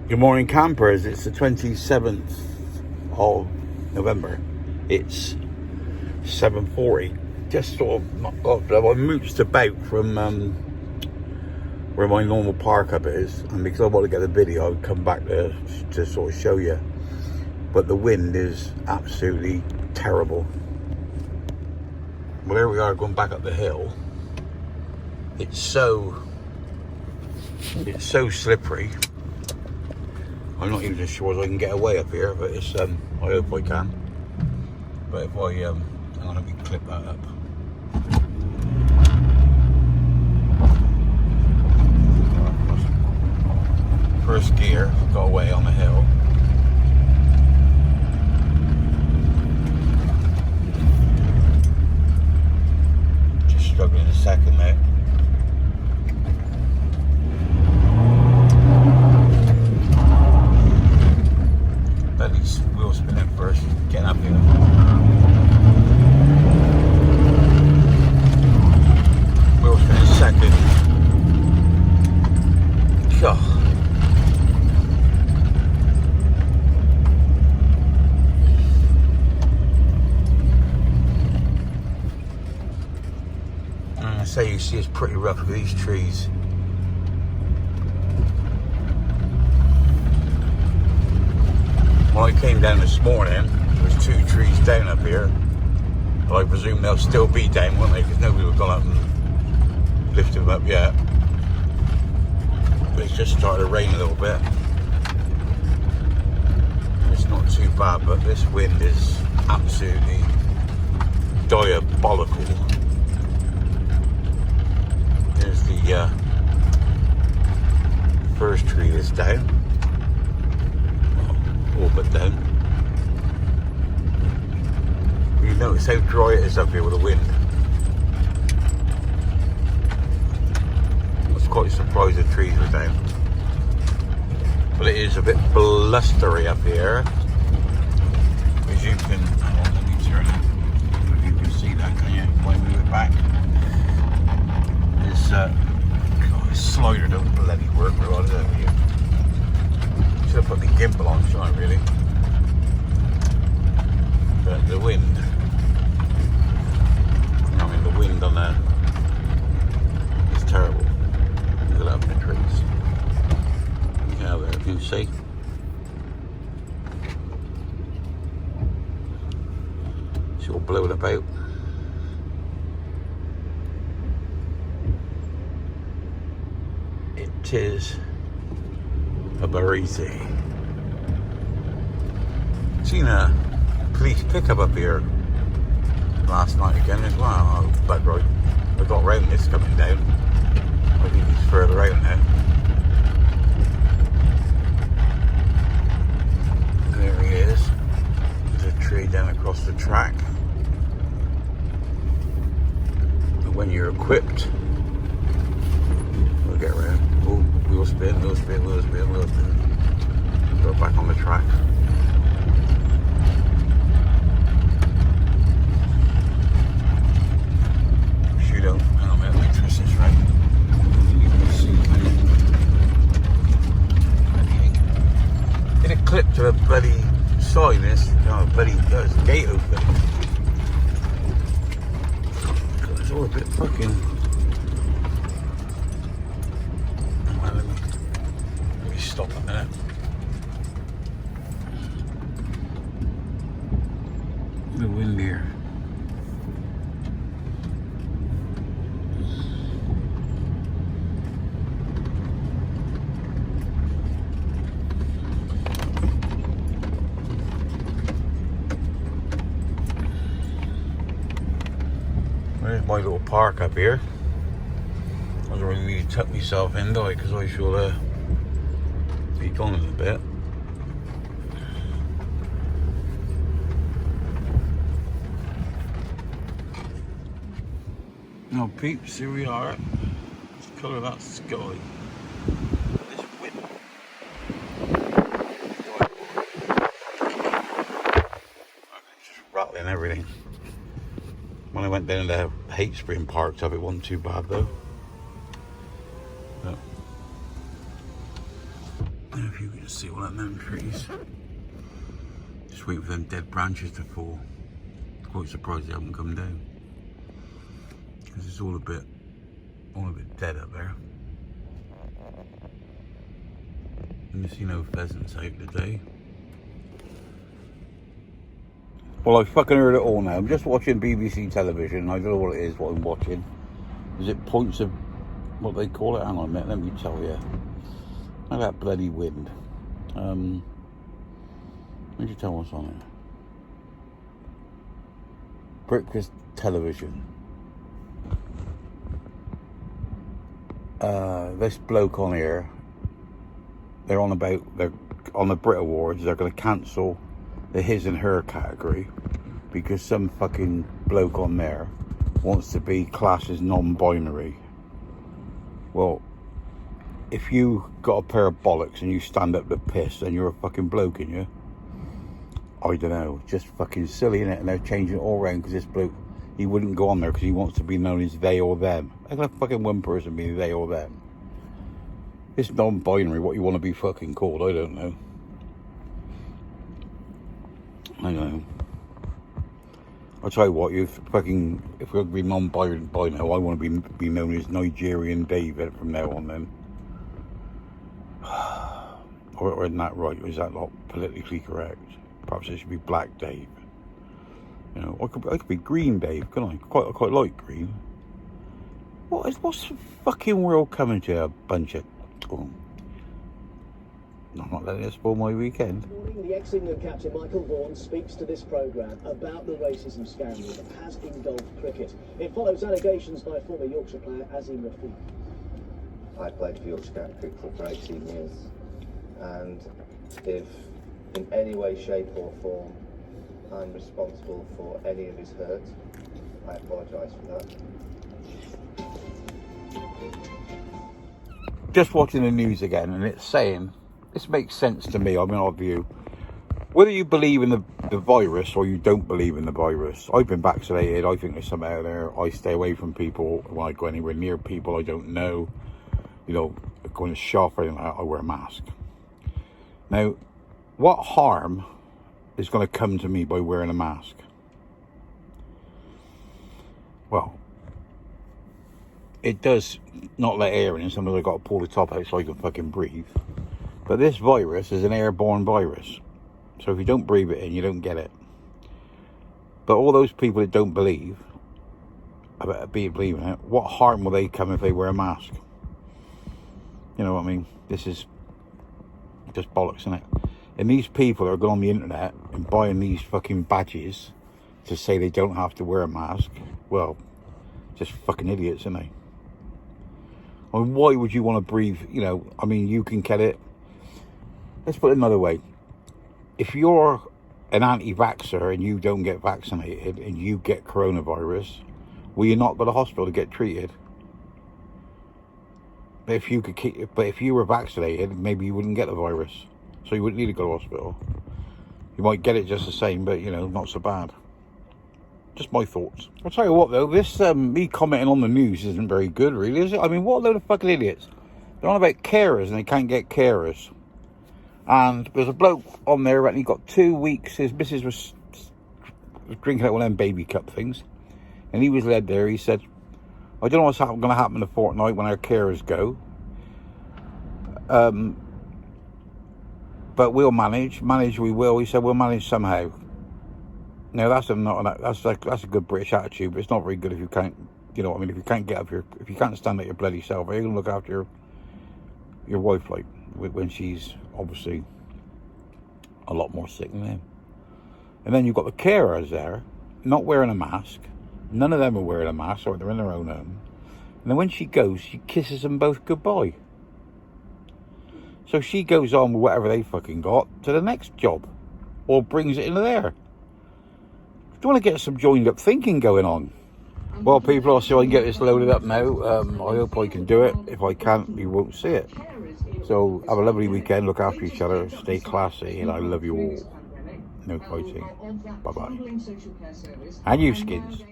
Good morning, campers. It's the 27th of November. It's 7:40. Just sort of I mooched about from where my normal park up is, and because I want to get the video, I'd come back to sort of show you. But the wind is absolutely terrible. Well, there we are going back up the hill. It's so slippery. I'm not even sure if I can get away up here, but it's I hope I can. But if I hang on, let me clip that up. First gear, got away on the hill. Just struggling a second there. Belly's wheel spinning first, getting up here. Wheel spinning second. Oh. So you see it's pretty rough with these trees. When I came down this morning, there was 2 trees down up here. But I presume they'll still be down, won't they? Because nobody will gone up and lift them up yet. But it's just started to rain a little bit. It's not too bad, but this wind is absolutely diabolical. There's the first tree that's down. Well, all but down. You notice how dry it is up here with the wind. I was quite surprised the trees were down. But it is a bit blustery up here. As you can, hang on, let me turn it. I don't know if you can see that, can you? If I move it back. This slider don't bloody work very well, does it? Should have put the gimbal on, shouldn't I, really? But the wind, the wind on there is terrible. Look at that up in the trees. Yeah, there, if you see. It's all blowing about. It is a Barisi. Seen a police pickup up here last night again as well. Oh, but right, I got round this coming down. I think he's further out now. There he is. There's a tree down across the track. But when you're equipped, we'll get around. Oh, wheel spin, wheel spin, wheel spin, wheel spin. Go back on the track. Shoot out. Hang on a minute, let me twist this right. You can see. Did it clip to a bloody sign? This there's a gate open. God, it's all a bit fucking. Stop a minute. The wind here. There's my little park up here. I don't really need to tuck myself in, do I? Because I should be gone in a bit. Now peeps, here we are. What's the colour of that sky? This wind. Just rattling everything. When I went down to Hate Spring Park, it wasn't too bad though. I don't know if you can see all them trees. Just wait for them dead branches to fall. Quite surprised they haven't come down. Because it's all a bit dead up there. And you see no pheasants out today. Well, I've fucking heard it all now. I'm just watching BBC television. I don't know what it is, what I'm watching. Is it points of, what they call it? Hang on a minute, let me tell you. Look at that bloody wind. Let me just tell what's on it. Breakfast television. This bloke on here, they're on the Brit Awards, they're going to cancel the his and her category because some fucking bloke on there wants to be classed as non-binary. Well, if you got a pair of bollocks and you stand up to piss, then you're a fucking bloke, ain't you? I don't know, just fucking silly, innit? And they're changing it all around because this bloke, he wouldn't go on there because he wants to be known as they or them. How can a fucking one person be they or them? It's non-binary, what you want to be fucking called, I don't know. I don't know. I'll tell you what, if we're going to be non-binary now, I want to be known as Nigerian David from now on then. Or isn't that right? Or is that not politically correct? Perhaps it should be Black Dave. You know, I could be Green Dave, couldn't I? Quite like green. What's the fucking world coming to? A bunch of... Oh. I'm not letting it spoil my weekend. This morning, the ex-England captain Michael Vaughan speaks to this programme about the racism scandal that has engulfed cricket. It follows allegations by former Yorkshire player Azim Rafiq. I played for Yorkshire County Cricket for 18 years, and if in any way, shape or form I'm responsible for any of his hurt, I apologise for that. Just watching the news again, and it's saying, this makes sense to me, I'm in our view. Whether you believe in the virus or you don't believe in the virus, I've been vaccinated, I think there's something out there. I stay away from people when I go anywhere near people I don't know. You know, going to shop or anything like that, I wear a mask. Now, what harm is going to come to me by wearing a mask? Well, it does not let air in, sometimes I've got to pull the top out so I can fucking breathe. But this virus is an airborne virus. So if you don't breathe it in, you don't get it. But all those people that don't believe about believing it, what harm will they come if they wear a mask? You know what I mean? This is just bollocks, isn't it? And these people are going on the internet and buying these fucking badges to say they don't have to wear a mask. Well, just fucking idiots, aren't they? I mean, why would you want to breathe? You know, I mean, you can get it. Let's put it another way. If you're an anti-vaxxer and you don't get vaccinated and you get coronavirus, will you not go to hospital to get treated? But if you were vaccinated, maybe you wouldn't get the virus. So you wouldn't need to go to hospital. You might get it just the same, but, you know, not so bad. Just my thoughts. I'll tell you what, though, this me commenting on the news isn't very good, really, is it? I mean, what a load of fucking idiots. They're on about carers and they can't get carers. And there's a bloke on there, and he got 2 weeks. His missus was drinking out one of them baby cup things. And he was led there. He said, I don't know what's going to happen in a fortnight when our carers go. But we'll manage we will. He said, we'll manage somehow. Now, that's a good British attitude, but it's not very good if you can't, you know what I mean, if you can't get up if you can't stand at your bloody self, how are you going to look after your wife, like, when she's obviously a lot more sick than him? And then you've got the carers there, not wearing a mask. None of them are wearing a mask, or they're in their own home. And then when she goes, she kisses them both goodbye. So she goes on with whatever they fucking got to the next job, or brings it into there. Do you want to get some joined up thinking going on? Well, people, I'll see if I can get this loaded up now. I hope I can do it. If I can't, you won't see it. So have a lovely weekend, look after each other, stay classy, and I love you all. No fighting. Bye-bye. And you, skins.